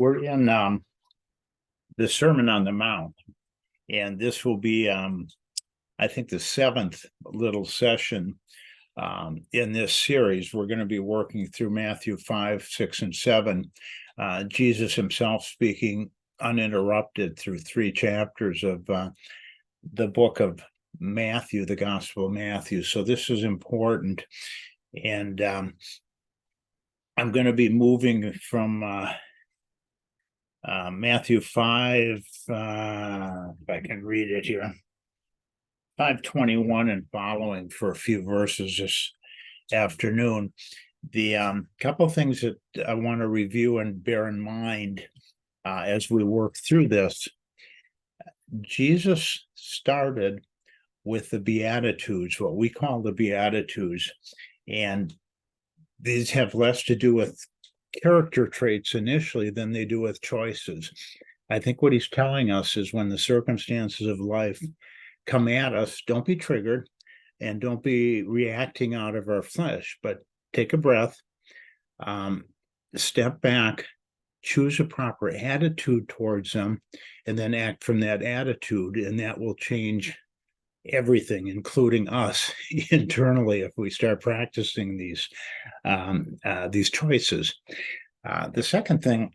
We're in the Sermon on the Mount, and this will be, I think, the seventh little session in this series. We're going to be working through Matthew 5, 6, and 7. Jesus himself speaking uninterrupted through three chapters of the book of Matthew, the Gospel of Matthew. So this is important. And I'm going to be moving from Matthew 5, if I can read it here, 5:21 and following for a few verses this afternoon. The couple of things that I want to review and bear in mind as we work through this. Jesus started with the Beatitudes, what we call the Beatitudes, and these have less to do with character traits initially than they do with choices. I think what he's telling us is when the circumstances of life come at us, don't be triggered and don't be reacting out of our flesh, but take a breath, step back, choose a proper attitude towards them, and then act from that attitude, and that will change everything, including us internally, if we start practicing these choices. The second thing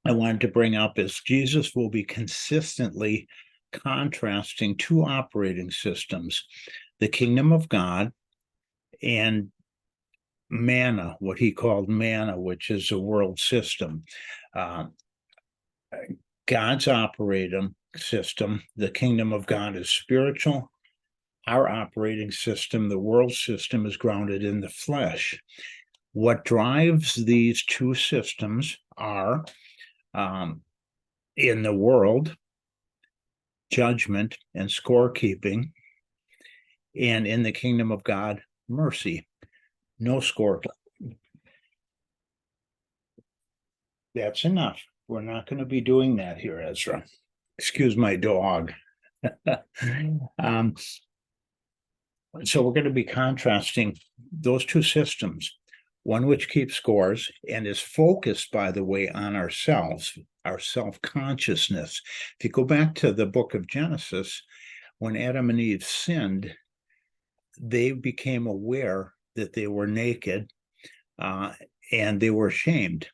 I wanted to bring up is Jesus will be consistently contrasting two operating systems: the kingdom of God and manna, what he called manna, which is a world system. God's operating system, the kingdom of God, is spiritual. Our operating system, the world system, is grounded in the flesh. What drives these two systems are, in the world, judgment and scorekeeping, and in the kingdom of God, mercy, no score. That's enough. We're not going to be doing that here, Ezra. Excuse my dog. So we're going to be contrasting those two systems, one which keeps scores and is focused, by the way, on ourselves, our self-consciousness. If you go back to the book of Genesis, when Adam and Eve sinned, they became aware that they were naked and they were ashamed.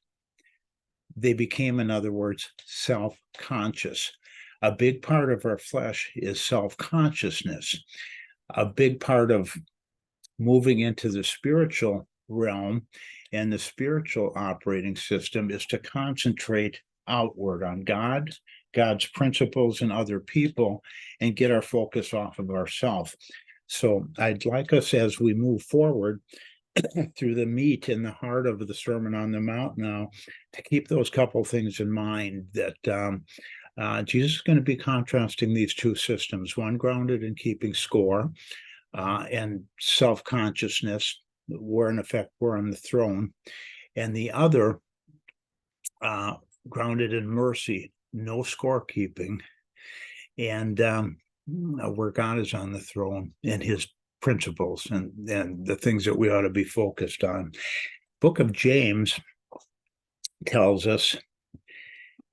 They became, in other words, self-conscious. A big part of our flesh is self-consciousness. A big part of moving into the spiritual realm and the spiritual operating system is to concentrate outward on God, God's principles, and other people, and get our focus off of ourselves. So I'd like us, as we move forward through the meat and the heart of the Sermon on the Mount now, to keep those couple things in mind, that Jesus is going to be contrasting these two systems, one grounded in keeping score and self-consciousness, where in effect we're on the throne, and the other grounded in mercy, no scorekeeping, and where God is on the throne and his principles and the things that we ought to be focused on. Book of James tells us,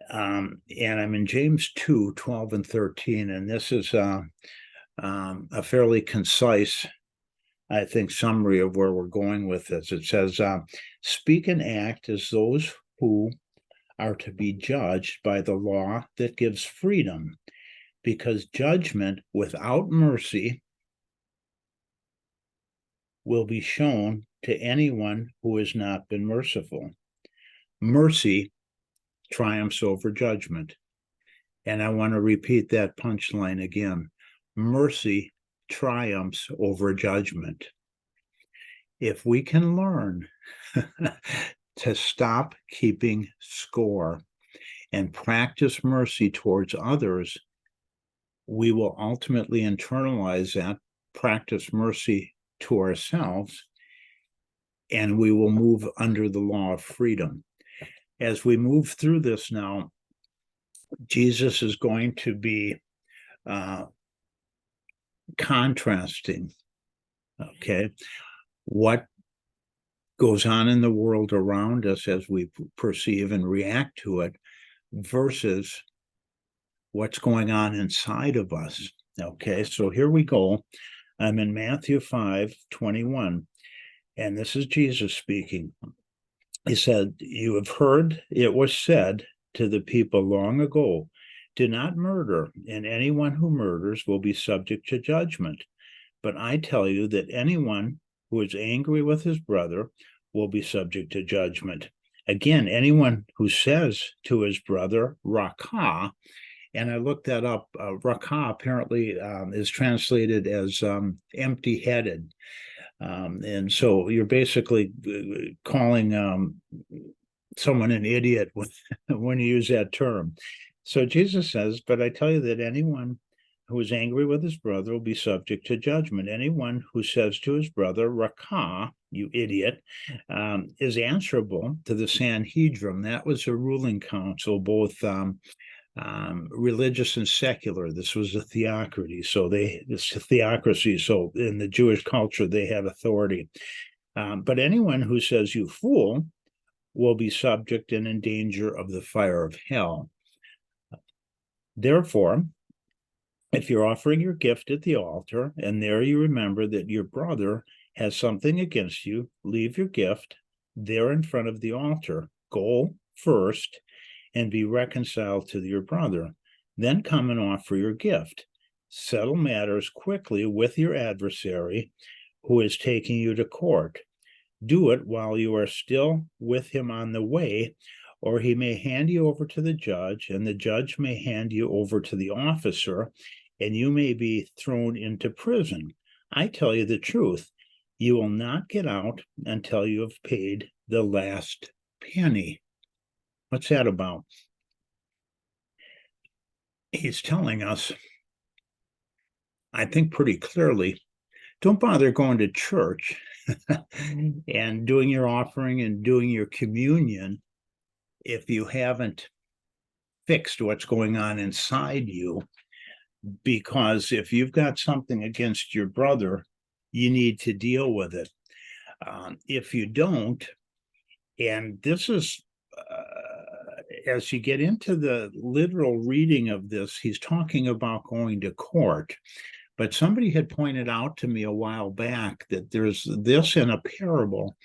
and I'm in James 2, 12 and 13, and this is a fairly concise, I think, summary of where we're going with this. It says, speak and act as those who are to be judged by the law that gives freedom, because judgment without mercy will be shown to anyone who has not been merciful. Mercy triumphs over judgment. And I want to repeat that punchline again. Mercy triumphs over judgment. If we can learn to stop keeping score and practice mercy towards others, we will ultimately internalize that, practice mercy to ourselves, and we will move under the law of freedom. As we move through this now, Jesus is going to be contrasting, okay, what goes on in the world around us as we perceive and react to it versus what's going on inside of us. Okay, so here we go. I'm in Matthew 5:21, and this is Jesus speaking. He said, "You have heard it was said to the people long ago, do not murder, and anyone who murders will be subject to judgment. But I tell you that anyone who is angry with his brother will be subject to judgment. Again, anyone who says to his brother, Rakah," and I looked that up, Rakah apparently is translated as empty-headed. And so you're basically calling someone an idiot when you use that term. So Jesus says, "But I tell you that anyone who is angry with his brother will be subject to judgment. Anyone who says to his brother, Rakah, you idiot, is answerable to the Sanhedrin." That was a ruling council, both religious and secular. This was a theocracy. So So in the Jewish culture, they have authority. But anyone who says, "You fool," will be subject and in danger of the fire of hell. Therefore, if you're offering your gift at the altar, and there you remember that your brother has something against you, leave your gift there in front of the altar. Go first and be reconciled to your brother. Then come and offer your gift. Settle matters quickly with your adversary who is taking you to court. Do it while you are still with him on the way, or he may hand you over to the judge, and the judge may hand you over to the officer, and you may be thrown into prison. I tell you the truth, you will not get out until you have paid the last penny. What's that about? He's telling us, I think pretty clearly, don't bother going to church and doing your offering and doing your communion if you haven't fixed what's going on inside you. Because if you've got something against your brother, you need to deal with it. If you don't, and this is, as you get into the literal reading of this, he's talking about going to court. But somebody had pointed out to me a while back that there's this in a parable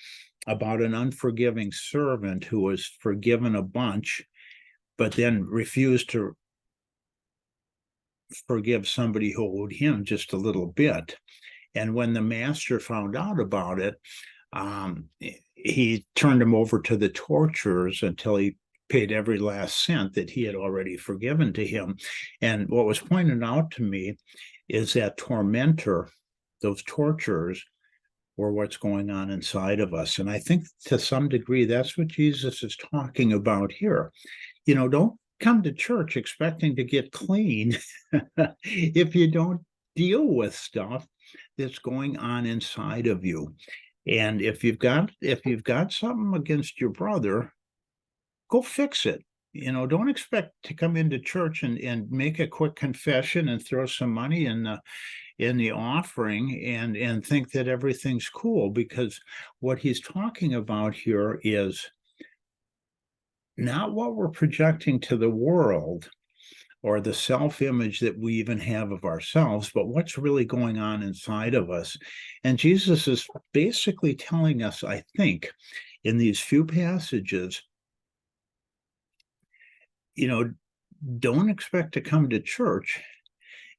about an unforgiving servant who was forgiven a bunch, but then refused to forgive somebody who owed him just a little bit. And when the master found out about it, he turned him over to the torturers until he paid every last cent that he had already forgiven to him. And what was pointed out to me is that tormentor, those torturers, were what's going on inside of us. And I think to some degree, that's what Jesus is talking about here. You know, don't come to church expecting to get clean if you don't deal with stuff that's going on inside of you. And if you've got something against your brother, go fix it. You know, don't expect to come into church and make a quick confession and throw some money in the offering and think that everything's cool, because what he's talking about here is not what we're projecting to the world or the self-image that we even have of ourselves, but what's really going on inside of us. And Jesus is basically telling us, I think, in these few passages, you know, don't expect to come to church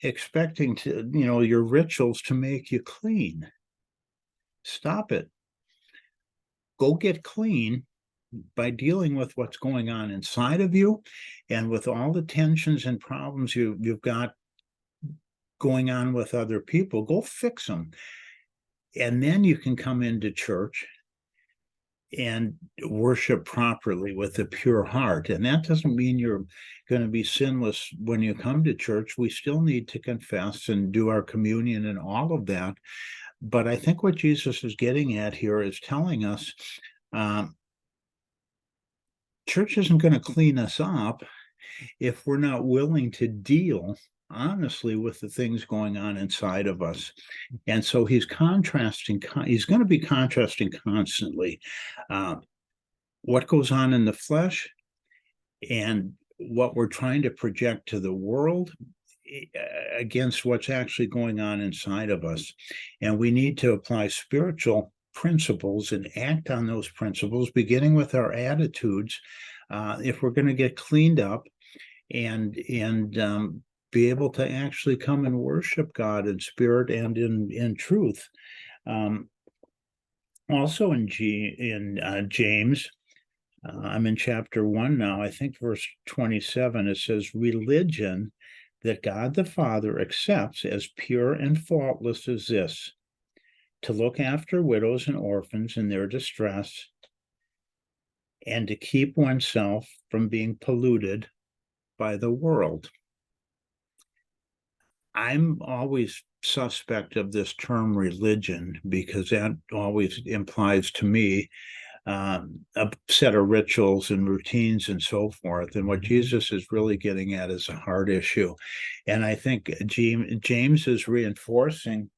expecting to, you know, your rituals to make you clean. Stop it. Go get clean by dealing with what's going on inside of you and with all the tensions and problems you've got going on with other people. Go fix them. And then you can come into church and worship properly with a pure heart. And that doesn't mean you're going to be sinless when you come to church. We still need to confess and do our communion and all of that. But I think what Jesus is getting at here is telling us church isn't going to clean us up if we're not willing to deal honestly with the things going on inside of us. And so he's contrasting, he's going to be contrasting constantly uh, what goes on in the flesh and what we're trying to project to the world against what's actually going on inside of us. And we need to apply spiritual principles and act on those principles, beginning with our attitudes, if we're going to get cleaned up and be able to actually come and worship God in spirit and in truth. Also in James, I'm in chapter 1 now, I think verse 27, it says, religion that God the Father accepts as pure and faultless as this, to look after widows and orphans in their distress, and to keep oneself from being polluted by the world. I'm always suspect of this term religion because that always implies to me a set of rituals and routines and so forth. And what Jesus is really getting at is a heart issue. And I think James is reinforcing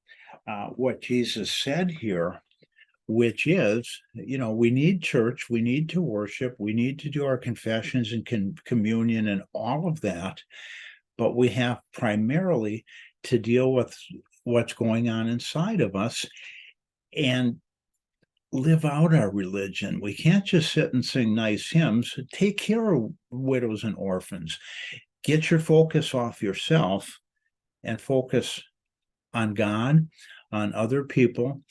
what Jesus said here, which is, we need church, we need to worship, we need to do our confessions and communion and all of that. But we have primarily to deal with what's going on inside of us and live out our religion. We can't just sit and sing nice hymns. Take care of widows and orphans. Get your focus off yourself and focus on God, on other people.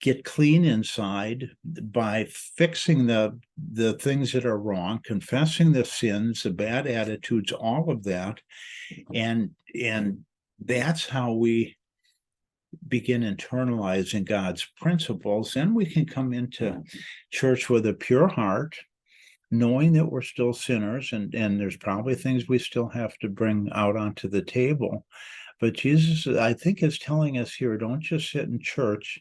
Get clean inside by fixing the things that are wrong, confessing the sins, the bad attitudes, all of that. And that's how we begin internalizing God's principles. Then we can come into church with a pure heart, knowing that we're still sinners and there's probably things we still have to bring out onto the table. But Jesus, I think, is telling us here, don't just sit in church,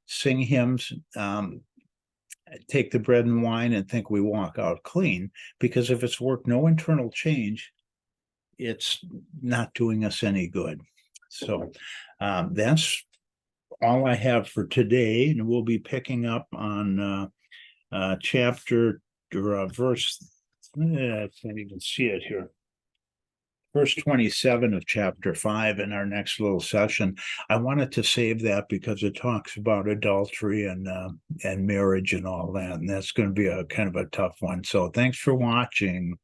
sing hymns, take the bread and wine and think we walk out clean, because if it's worked no internal change, it's not doing us any good. So that's all I have for today, and we'll be picking up on chapter or verse. I can't even see it here. Verse 27 of chapter 5 in our next little session. I wanted to save that because it talks about adultery and marriage and all that, and that's going to be a kind of a tough one. So thanks for watching.